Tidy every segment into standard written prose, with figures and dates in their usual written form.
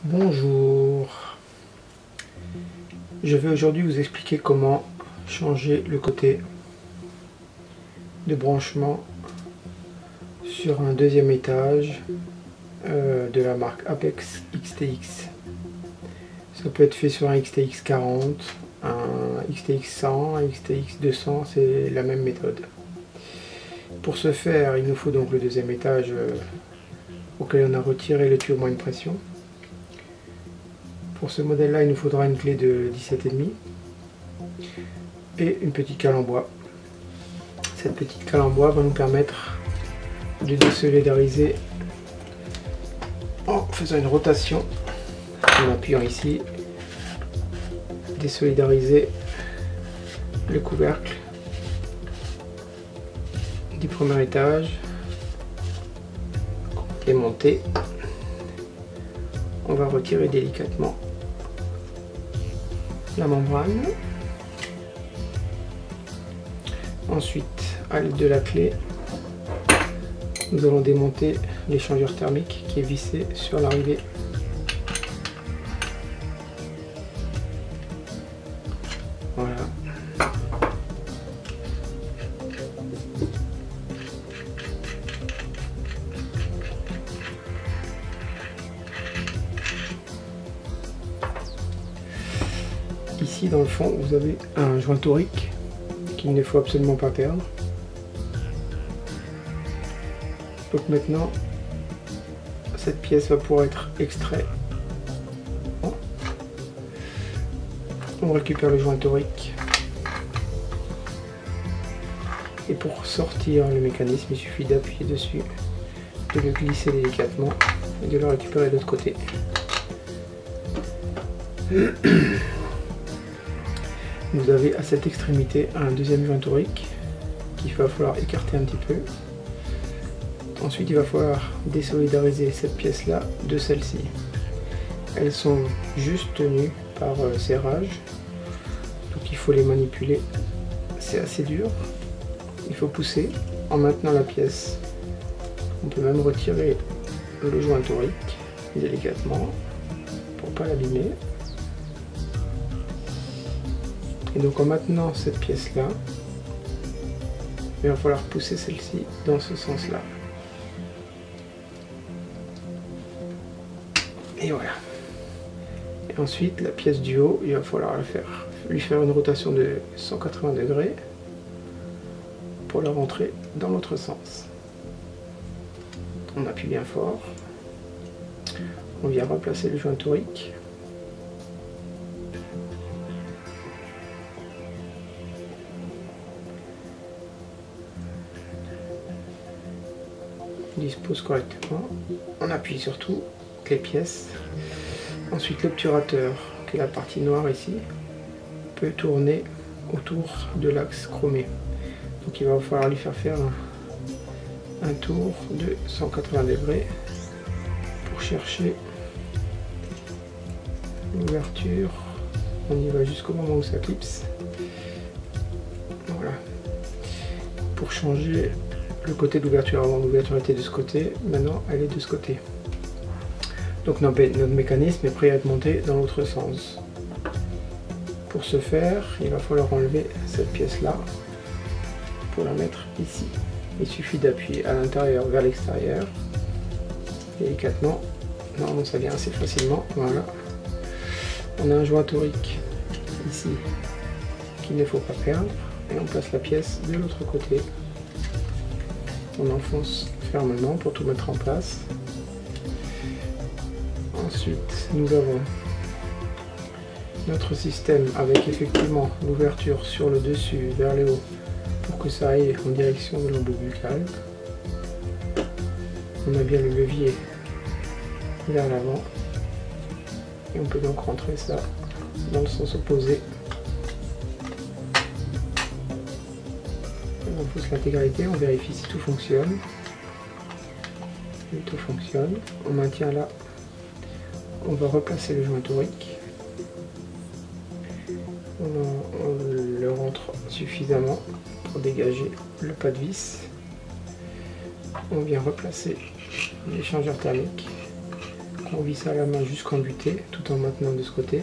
Bonjour, je vais aujourd'hui vous expliquer comment changer le côté de branchement sur un deuxième étage de la marque Apex XTX. Ça peut être fait sur un XTX 40, un XTX 100, un XTX 200, c'est la même méthode. Pour ce faire, il nous faut donc le deuxième étage auquel on a retiré le tuyau moyenne pression. Pour ce modèle-là, il nous faudra une clé de 17,5 et une petite cale en bois. Cette petite cale en bois va nous permettre de désolidariser en faisant une rotation, en appuyant ici, désolidariser le couvercle du premier étage, démonter. On va retirer délicatement la membrane. Ensuite, à l'aide de la clé, nous allons démonter l'échangeur thermique qui est vissé sur l'arrivée. Voilà. Ici, dans le fond, vous avez un joint torique qu'il ne faut absolument pas perdre. Donc maintenant, cette pièce va pouvoir être extraite. On récupère le joint torique. Et pour sortir le mécanisme, il suffit d'appuyer dessus, de le glisser délicatement et de le récupérer de l'autre côté. Vous avez à cette extrémité un deuxième joint torique qu'il va falloir écarter un petit peu. Ensuite, il va falloir désolidariser cette pièce-là de celle-ci. Elles sont juste tenues par serrage, donc il faut les manipuler. C'est assez dur. Il faut pousser en maintenant la pièce. On peut même retirer le joint torique délicatement pour ne pas l'abîmer. Et donc en maintenant cette pièce-là, il va falloir pousser celle-ci dans ce sens-là. Et voilà. Et ensuite, la pièce du haut, il va falloir lui faire une rotation de 180 degrés pour la rentrer dans l'autre sens. On appuie bien fort. On vient replacer le joint torique. On dispose correctement. On appuie sur toutes les pièces. Ensuite, l'obturateur, qui est la partie noire ici, peut tourner autour de l'axe chromé. Donc il va falloir lui faire un tour de 180 degrés pour chercher l'ouverture. On y va jusqu'au moment où ça clipse. Voilà. Pour changer le côté d'ouverture, avant l'ouverture était de ce côté, maintenant elle est de ce côté. Donc notre mécanisme est prêt à être monté dans l'autre sens. Pour ce faire, il va falloir enlever cette pièce là pour la mettre ici. Il suffit d'appuyer à l'intérieur vers l'extérieur délicatement. Normalement ça vient assez facilement. Voilà. On a un joint torique ici qu'il ne faut pas perdre et on place la pièce de l'autre côté. On enfonce fermement pour tout mettre en place. Ensuite, nous avons notre système avec effectivement l'ouverture sur le dessus vers le haut pour que ça aille en direction de l'embout buccal. On a bien le levier vers l'avant et on peut donc rentrer ça dans le sens opposé. On pousse l'intégralité, on vérifie si tout fonctionne. Et tout fonctionne. On maintient là. On va replacer le joint torique. On le rentre suffisamment pour dégager le pas de vis. On vient replacer l'échangeur thermique On visse à la main jusqu'en butée tout en maintenant de ce côté.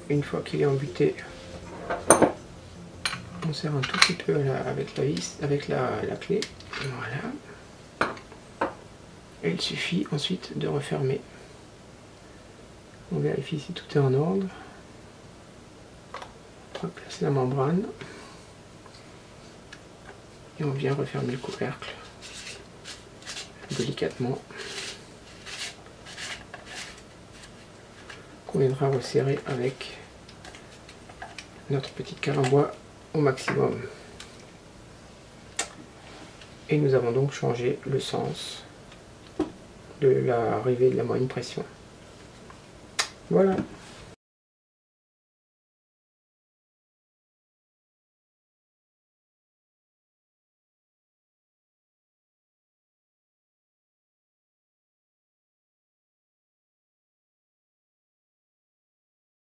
Une fois qu'il est embuté, on serre un tout petit peu avec la vis, avec la clé. Voilà. Et il suffit ensuite de refermer. On vérifie si tout est en ordre. Hop, là c'est la membrane. Et on vient refermer le couvercle délicatement. Qu'on viendra resserrer avec notre petite cale en bois au maximum. Et nous avons donc changé le sens de l'arrivée de la moyenne pression. Voilà.